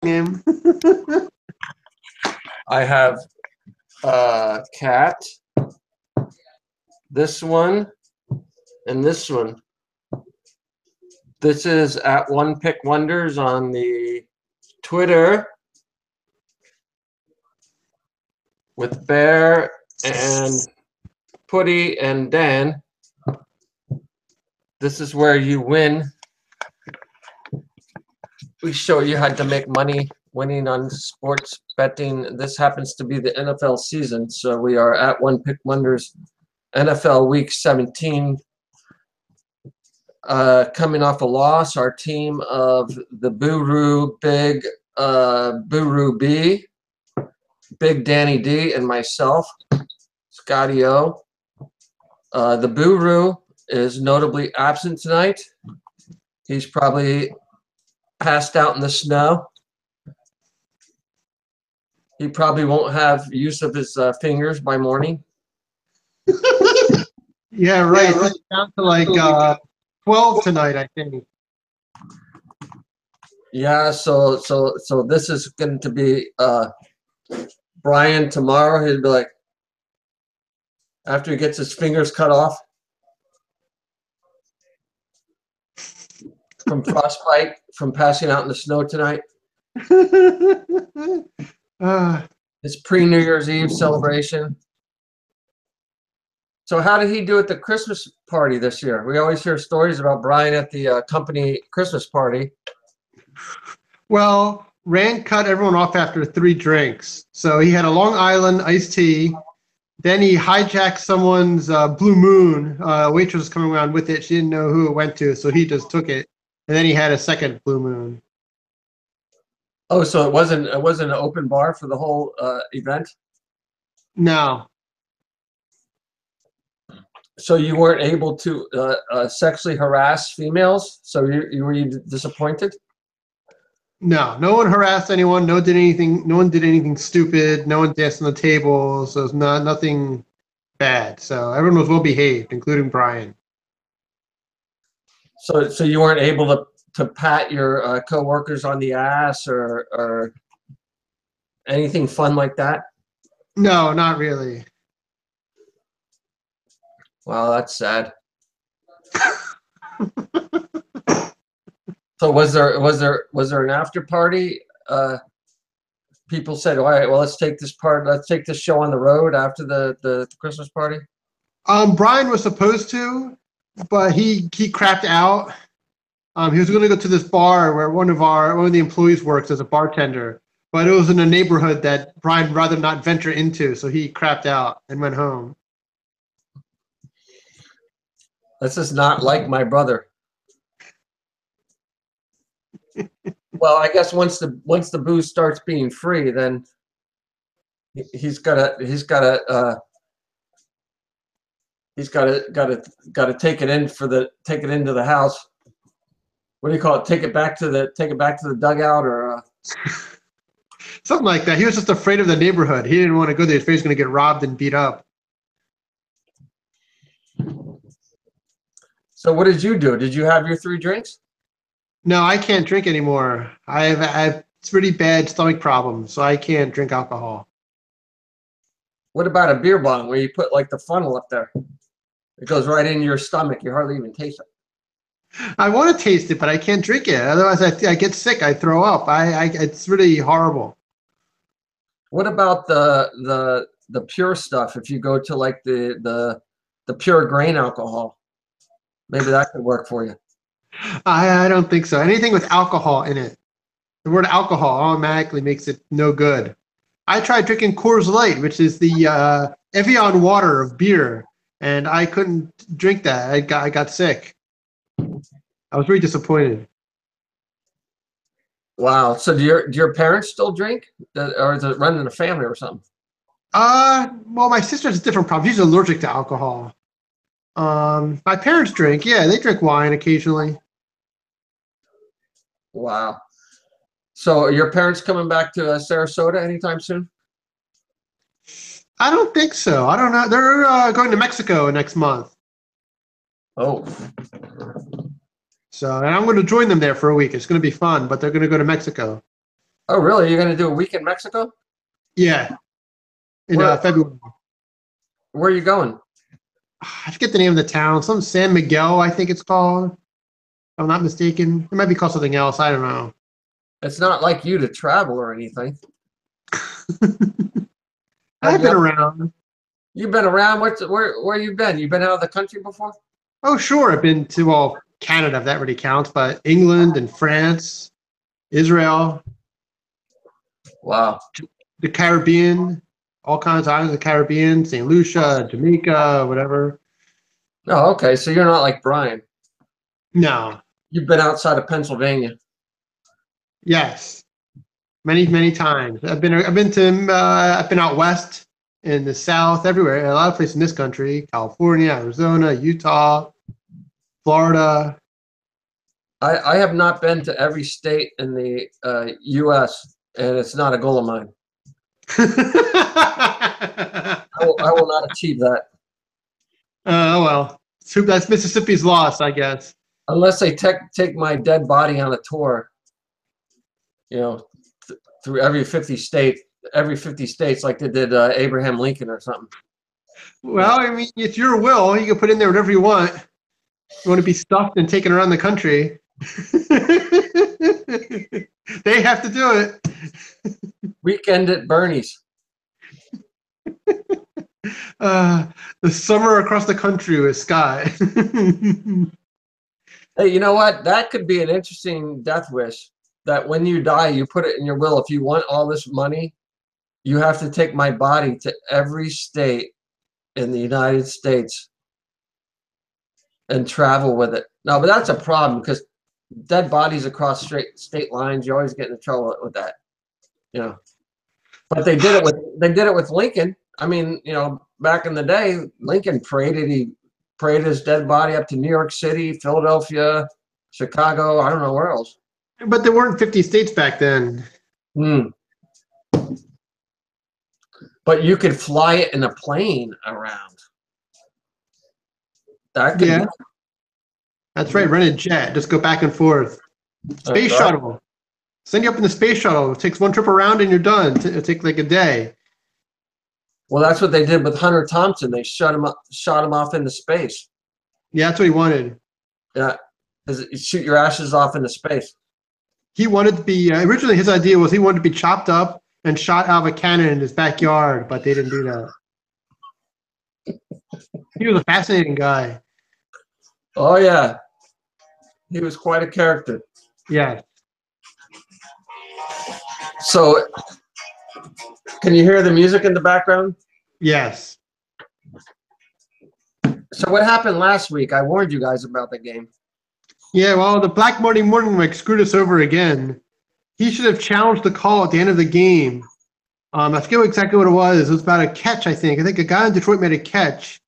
him. I have Cat, this one, and this one. This is at One Pick Wonders on the Twitter with Bear and Putty and Dan. This is where you win. We show you how to make money winning on sports betting. This happens to be the NFL season, so we are at One Pick Wonders NFL Week 17. Coming off a loss, our team of the Buru Big Buru B, Big Danny D, and myself, Scotty O. The Buru is notably absent tonight. He's probably passed out in the snow. He probably won't have use of his fingers by morning. Yeah, right. It's down to like 12 tonight, I think. Yeah, so this is going to be Brian tomorrow. He'll be like, after he gets his fingers cut off from frostbite, from passing out in the snow tonight. His pre-New Year's Eve celebration. So how did he do at the Christmas party this year? We always hear stories about Brian at the company Christmas party. Well, Rand cut everyone off after 3 drinks. So he had a Long Island iced tea. Then he hijacked someone's Blue Moon. A waitress was coming around with it. She didn't know who it went to, so he just took it. And then he had a second Blue Moon. Oh, so it wasn't an open bar for the whole event? No. So you weren't able to sexually harass females? So you were disappointed? No one harassed anyone. No one did anything stupid. No one danced on the table. So it's nothing bad. So everyone was well behaved, including Brian. So you weren't able to pat your coworkers on the ass or anything fun like that? No, not really. Wow, that's sad. So was there an after party? People said, all right, well, let's take this show on the road after the Christmas party. Brian was supposed to, but he crapped out. He was going to go to this bar where one of the employees works as a bartender, but it was in a neighborhood that Brian rather not venture into, so he crapped out and went home. This is not like my brother. Well, I guess once the booze starts being free, then he's gotta take it into the house. What do you call it? Take it back to the dugout or something like that. He was just afraid of the neighborhood. He didn't want to go there. He was going to get robbed and beat up. So what did you do? Did you have your 3 drinks? No, I can't drink anymore. I have pretty bad stomach problems, so I can't drink alcohol. What about a beer bong where you put like the funnel up there? It goes right into your stomach. You hardly even taste it. I want to taste it, but I can't drink it. Otherwise, I get sick. I throw up. It's really horrible. What about the pure stuff? If you go to like the pure grain alcohol, maybe that could work for you. I don't think so. Anything with alcohol in it. The word alcohol automatically makes it no good. I tried drinking Coors Light, which is the Evian water of beer, and I couldn't drink that. I got sick. I was very disappointed. Wow. So do your parents still drink, or is it running in the family or something? Well, my sister has a different problem. She's allergic to alcohol. My parents drink. Yeah, they drink wine occasionally. Wow. So are your parents coming back to Sarasota anytime soon? I don't think so. I don't know. They're going to Mexico next month. Oh. So, and I'm going to join them there for a week. It's going to be fun, but they're going to go to Mexico. Oh, really? You're going to do a week in Mexico? Yeah, in Where February. Where are you going? I forget the name of the town. Some San Miguel, I think it's called. If I'm not mistaken. It might be called something else. I don't know. It's not like you to travel or anything. Have I've you been ever, around. you've been around? Where you been? You been out of the country before? Oh, sure. I've been to, well, Canada, if that really counts, but England and France, Israel, Wow. the Caribbean, all kinds of islands of the Caribbean, St. Lucia, Jamaica, whatever. Oh, okay. So you're not like Brian. No. You've been outside of Pennsylvania. Yes. Many, many times. I've been out west in the south, everywhere, a lot of places in this country, California, Arizona, Utah, Florida. I have not been to every state in the U.S., and it's not a goal of mine. I will not achieve that Oh well, so that's Mississippi's loss, I guess. unless they take my dead body on a tour. You know, through every 50 states, like they did Abraham Lincoln or something. Well, I mean, it's your will. You can put in there whatever you want. You want to be stuffed and taken around the country. They have to do it. Weekend at Bernie's. The summer across the country with Scott. Hey, you know what? That could be an interesting death wish. That when you die, you put it in your will. If you want all this money, you have to take my body to every state in the United States and travel with it. No, but that's a problem because dead bodies across state lines, you always get into trouble with that. You know. But they did it with Lincoln. I mean, you know, back in the day, Lincoln paraded his dead body up to New York City, Philadelphia, Chicago. I don't know where else. But there weren't 50 states back then. Hmm. But you could fly it in a plane around. That could Yeah, be. that's right. Rent a jet. Just go back and forth. Space Right. shuttle. Send you up in the space shuttle. It takes one trip around and you're done. It'll take like a day. Well, that's what they did with Hunter Thompson. They shot him off into space. Yeah, that's what he wanted. Yeah, shoot your ashes off into space. He wanted to be, originally his idea was he wanted to be chopped up and shot out of a cannon in his backyard, but they didn't do that. He was a fascinating guy. Oh yeah, he was quite a character. Yeah. So, can you hear the music in the background? Yes. So what happened last week? I warned you guys about the game. Yeah, well, the Black Morning screwed us over again. He should have challenged the call at the end of the game. I forget exactly what it was. It was about a catch, I think. I think a guy in Detroit made a catch,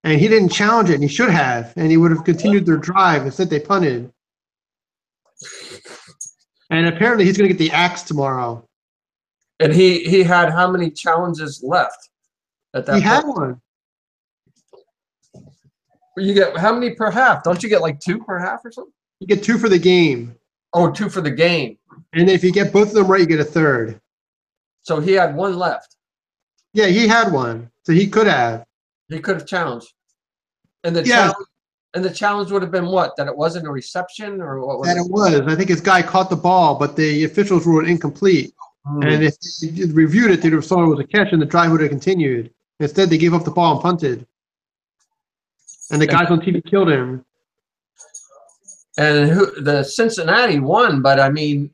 and he didn't challenge it, and he should have, and he would have continued their drive. Instead, they punted. And apparently, he's going to get the axe tomorrow. And he had how many challenges left at that He point? had one. You get how many per half? Don't you get like 2 per half or something? You get 2 for the game. Oh, 2 for the game. And if you get both of them right, you get a third. So he had 1 left. Yeah, he had one. So he could have. He could have challenged. And the Yeah. challenge would have been what? That it wasn't a reception or what was That it? it was. I think his guy caught the ball, but the officials ruled it incomplete. And if they reviewed it, they'd have saw it was a catch and the drive would have continued. Instead, they gave up the ball and punted. And the guys on TV killed him. And the Cincinnati won, but I mean,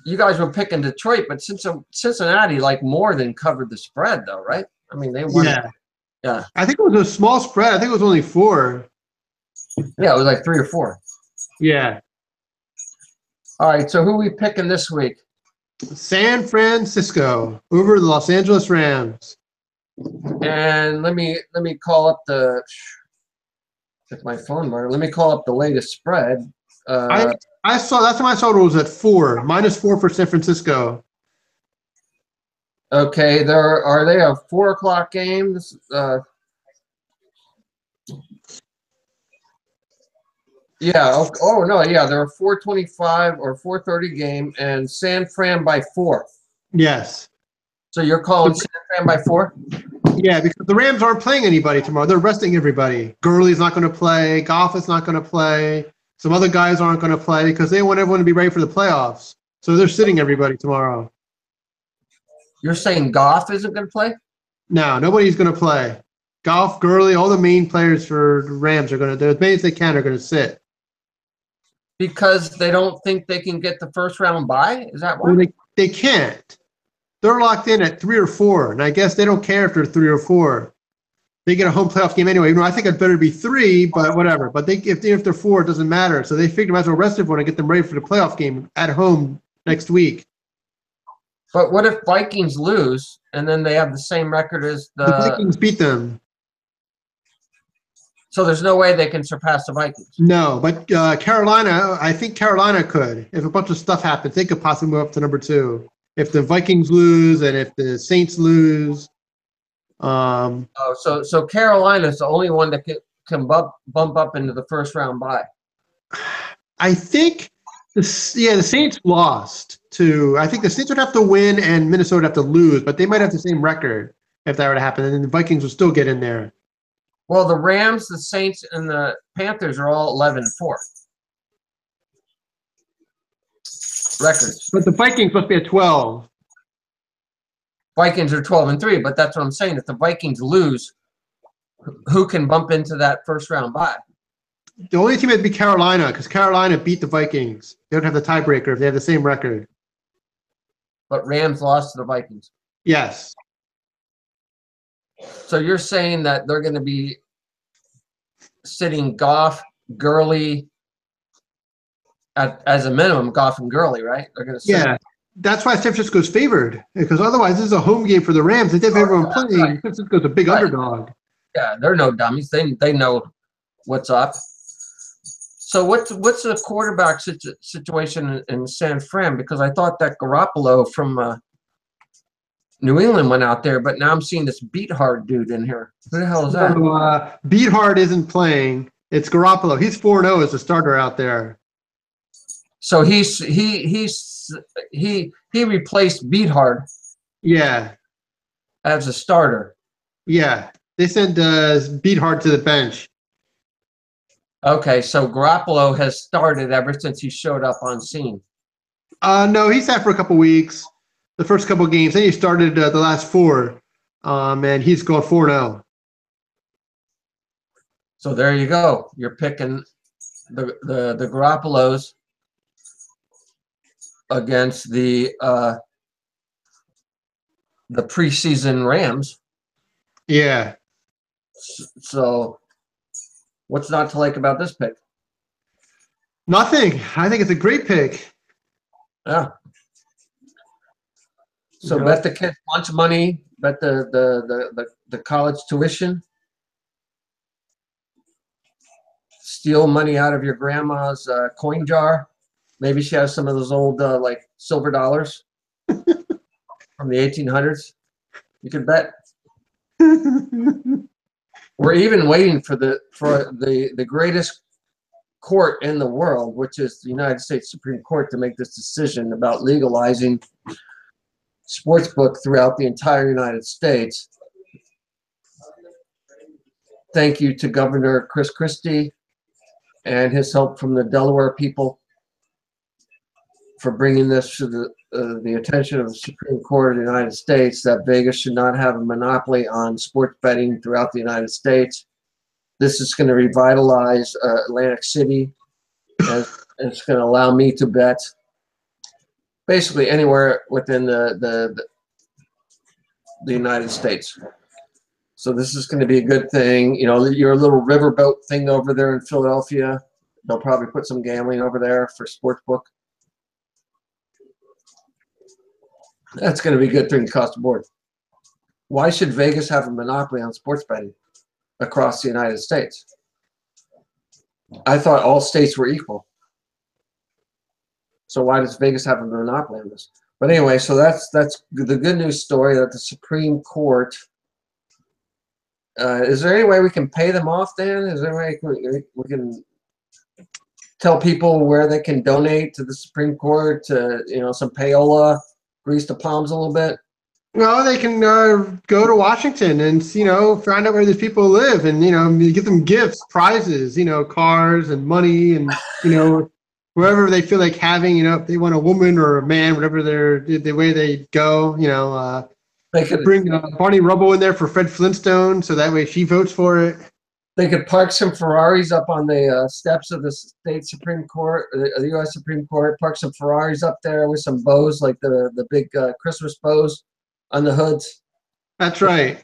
you guys were picking Detroit, but Cincinnati like more than covered the spread, though, right? I mean, they won. Yeah. Yeah. I think it was a small spread. I think it was only 4. Yeah, it was like 3 or 4. Yeah. All right, so who are we picking this week? San Francisco over the Los Angeles Rams. And let me call up check my phone bar. Let me call up the latest spread. I saw, last time I saw it was at 4, -4 for San Francisco. Okay, are they a 4 o'clock game? This Yeah. Oh no. Yeah, they're a 4:25 or 4:30 game, and San Fran by 4. Yes. So you're calling San Fran by 4? Yeah, because the Rams aren't playing anybody tomorrow. They're resting everybody. Gurley's not going to play. Goff is not going to play. Some other guys aren't going to play because they want everyone to be ready for the playoffs. So they're sitting everybody tomorrow. You're saying Goff isn't going to play? No, nobody's going to play. Goff, Gurley, all the main players for the Rams are going to, as many as they can, are going to sit. Because they don't think they can get the first round bye? Is that why? Well, they can't. They're locked in at 3 or 4, and I guess they don't care if they're 3 or 4. They get a home playoff game anyway. I think I'd better be 3, but whatever. But if they're 4, it doesn't matter. So they figured might as well rest everyone and get them ready for the playoff game at home next week. But what if Vikings lose and then they have the same record as The Vikings beat them. So there's no way they can surpass the Vikings. No, but Carolina, I think Carolina could. If a bunch of stuff happens, they could possibly move up to number 2. If the Vikings lose and if the Saints lose. So Carolina's the only one that can bump up into the first round bye. I think the Saints lost to. I think the Saints would have to win and Minnesota would have to lose, but they might have the same record if that were to happen, and then the Vikings would still get in there. Well, the Rams, the Saints, and the Panthers are all 11-4 records. But the Vikings must be at 12. Vikings are 12-3, but that's what I'm saying. If the Vikings lose, who can bump into that first round bye? The only team would be Carolina, because Carolina beat the Vikings. They don't have the tiebreaker if they have the same record. But Rams lost to the Vikings. Yes. So you're saying that they're going to be sitting Goff, Gurley, as a minimum, Goff and Gurley, right? They're going to sit. Yeah. That's why San Francisco's favored, because otherwise this is a home game for the Rams. If they have everyone playing, right. San Francisco's a big underdog. Yeah, they're no dummies. They know what's up. So what's the quarterback situation in San Fran? Because I thought that Garoppolo from New England went out there, but now I'm seeing this Beathard dude in here. Who the hell is that? So, Beathard isn't playing. It's Garoppolo. He's 4-0 as a starter out there. So he replaced Beathard. Yeah. As a starter. Yeah. They sent Beathard to the bench. Okay, so Garoppolo has started ever since he showed up on scene. No, he sat for a couple weeks, the first couple games. Then he started the last 4, and he's gone 4-0. So there you go. You're picking the Garoppolos against the preseason Rams. Yeah. So what's not to like about this pick? Nothing. I think it's a great pick. Yeah. So bet the kids lunch money, bet the college tuition, steal money out of your grandma's coin jar. Maybe she has some of those old like silver dollars from the 1800s. You could bet. We're even waiting for the greatest court in the world, which is the United States Supreme Court, to make this decision about legalizing sportsbook throughout the entire United States. Thank you to Governor Chris Christie and his help from the Delaware people for bringing this to the attention of the Supreme Court of the United States, that Vegas should not have a monopoly on sports betting throughout the United States. This is going to revitalize Atlantic City, and it's going to allow me to bet basically anywhere within the United States. So this is going to be a good thing. You know, your little riverboat thing over there in Philadelphia, they'll probably put some gambling over there for sportsbook. That's going to be a good thing across the board. Why should Vegas have a monopoly on sports betting across the United States? I thought all states were equal. So why does Vegas have a monopoly on this? But anyway, so that's the good news story that the Supreme Court. Is there any way we can pay them off, Dan? Is there any way we can tell people where they can donate to the Supreme Court to, some payola, grease the palms a little bit? Well, they can go to Washington and find out where these people live, and give them gifts, prizes, cars and money, and wherever they feel like having. If they want a woman or a man, whatever the way they go. They could bring Barney Rubble in there for Fred Flintstone, so that way she votes for it. They could park some Ferraris up on the steps of the state Supreme Court, the U.S. Supreme Court. Park some Ferraris up there with some bows, like the big Christmas bows on the hoods. That's right.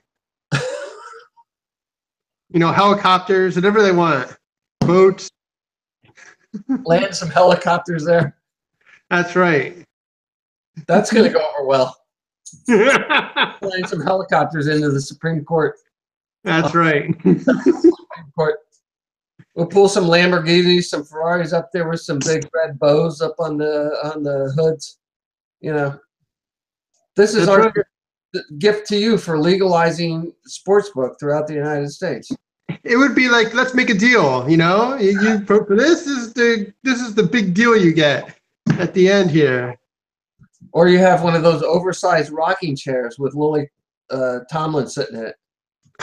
Helicopters, whatever they want. Boats. Land some helicopters there. That's right. That's going to go over well. Land some helicopters into the Supreme Court. That's right. Supreme Court. We'll pull some Lamborghinis, some Ferraris up there with some big red bows up on the hoods. This is our gift to you for legalizing sportsbook throughout the United States. It would be like, let's make a deal. You vote for this. This is the big deal you get at the end here. Or you have one of those oversized rocking chairs with Lily Tomlin sitting in it.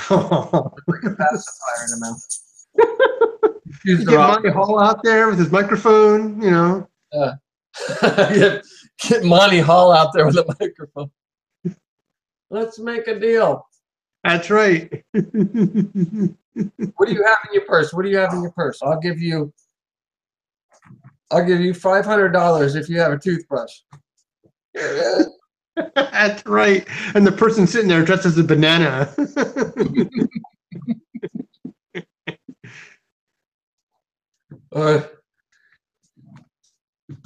Like a pacifier in the mouth. You get Monty Hall out there with his microphone. Get Monty Hall out there with a microphone. Let's make a deal. That's right. What do you have in your purse? What do you have in your purse? I'll give you $500 if you have a toothbrush. That's right. And the person sitting there dressed as a banana.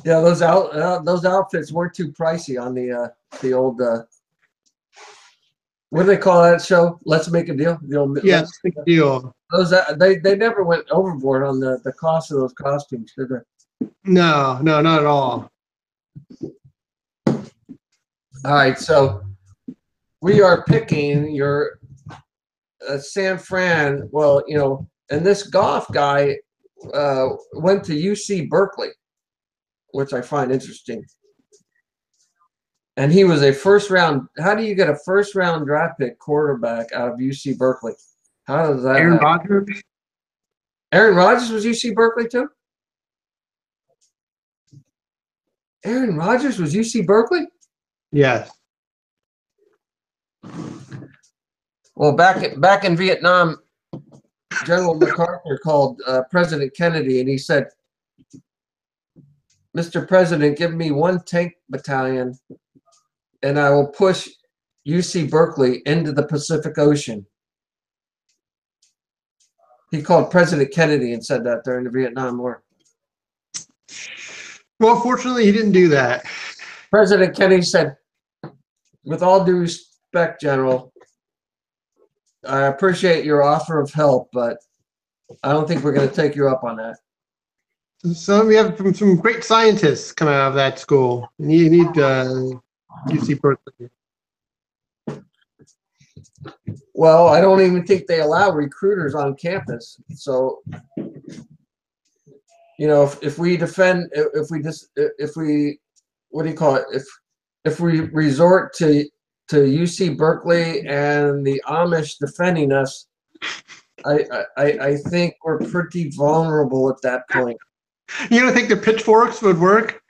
Yeah, those outfits weren't too pricey on the old. What do they call that show? Let's Make a Deal. Let's Make a Deal. Those they never went overboard on the cost of those costumes, did they? No, not at all. All right, so we are picking your San Fran. Well, and this golf guy went to UC Berkeley, which I find interesting. And he was a first round. How do you get a first round draft pick quarterback out of UC Berkeley? How does that Aaron happen? Rodgers? Aaron Rodgers was UC Berkeley too? Aaron Rodgers was UC Berkeley? Yes. Well, back in Vietnam, General MacArthur called President Kennedy and he said, "Mr. President, give me one tank battalion and I will push UC Berkeley into the Pacific Ocean." He called President Kennedy and said that during the Vietnam War. Well, fortunately, he didn't do that. President Kennedy said, "With all due respect, General, I appreciate your offer of help, but I don't think we're going to take you up on that." So we have some great scientists come out of that school. You need UC Berkeley. Well, I don't even think they allow recruiters on campus. So, if we resort to UC Berkeley and the Amish defending us, I think we're pretty vulnerable at that point. You don't think the pitchforks would work?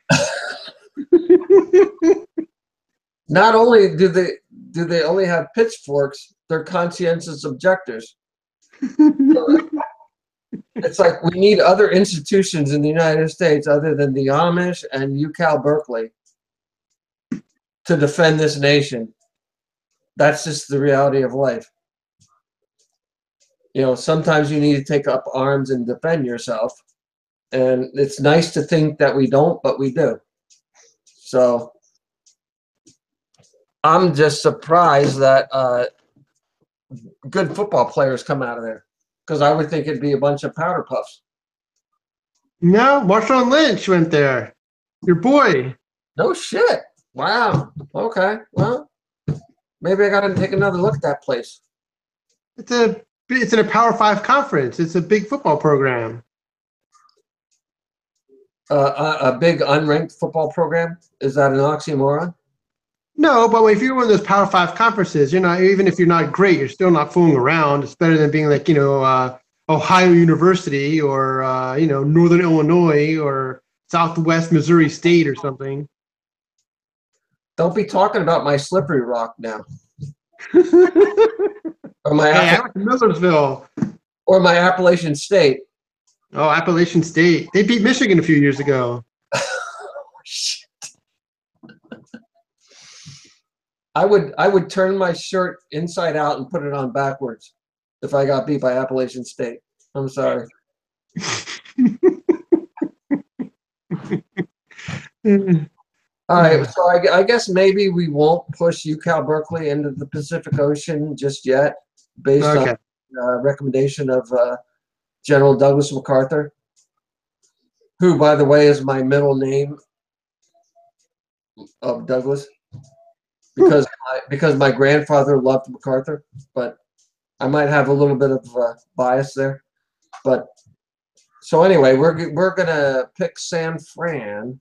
Not only do they only have pitchforks, they're conscientious objectors. It's like we need other institutions in the United States other than the Amish and UCal Berkeley to defend this nation. That's just the reality of life. Sometimes you need to take up arms and defend yourself. And it's nice to think that we don't, but we do. So I'm just surprised that good football players come out of there, because I would think it'd be a bunch of powder puffs. No, Marshawn Lynch went there. Your boy. No shit. Wow. Okay. Well, maybe I got to take another look at that place. It's in a Power 5 conference. It's a big football program. A big unranked football program? Is that an oxymoron? No, but if you're one of those Power Five conferences, you're not, even if you're not great, you're still not fooling around. It's better than being like, Ohio University or, Northern Illinois or Southwest Missouri State or something. Don't be talking about my Slippery Rock now. Or my, Hey, I went to Millersville. or my Appalachian State. Oh, Appalachian State. They beat Michigan a few years ago. Shit. I would turn my shirt inside out and put it on backwards if I got beat by Appalachian State. I'm sorry. All right, so I guess maybe we won't push UCal Berkeley into the Pacific Ocean just yet, based Okay. on recommendation of General Douglas MacArthur, who, by the way, is my middle name of Douglas, because my grandfather loved MacArthur, but I might have a little bit of bias there. But so anyway, we're gonna pick San Fran.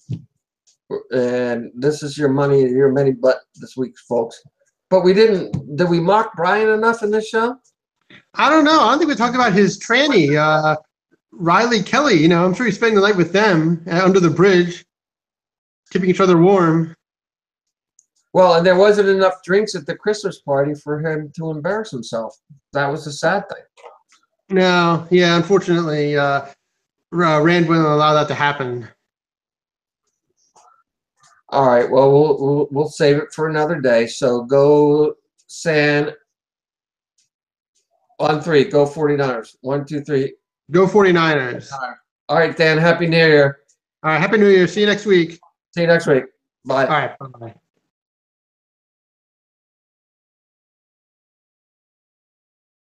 And this is your money bet this week, folks. But did we mock Brian enough in this show? I don't know. I don't think we talked about his tranny, Riley Kelly. I'm sure he's spending the night with them under the bridge, keeping each other warm. Well, and there wasn't enough drinks at the Christmas party for him to embarrass himself. That was the sad thing. No, yeah, unfortunately, Rand wouldn't allow that to happen. All right. Well, we'll save it for another day. So go San on 3. Go 49ers. 1, 2, 3. Go 49ers. All right, Dan. Happy New Year. All right. Happy New Year. See you next week. See you next week. Bye. All right. Bye-bye.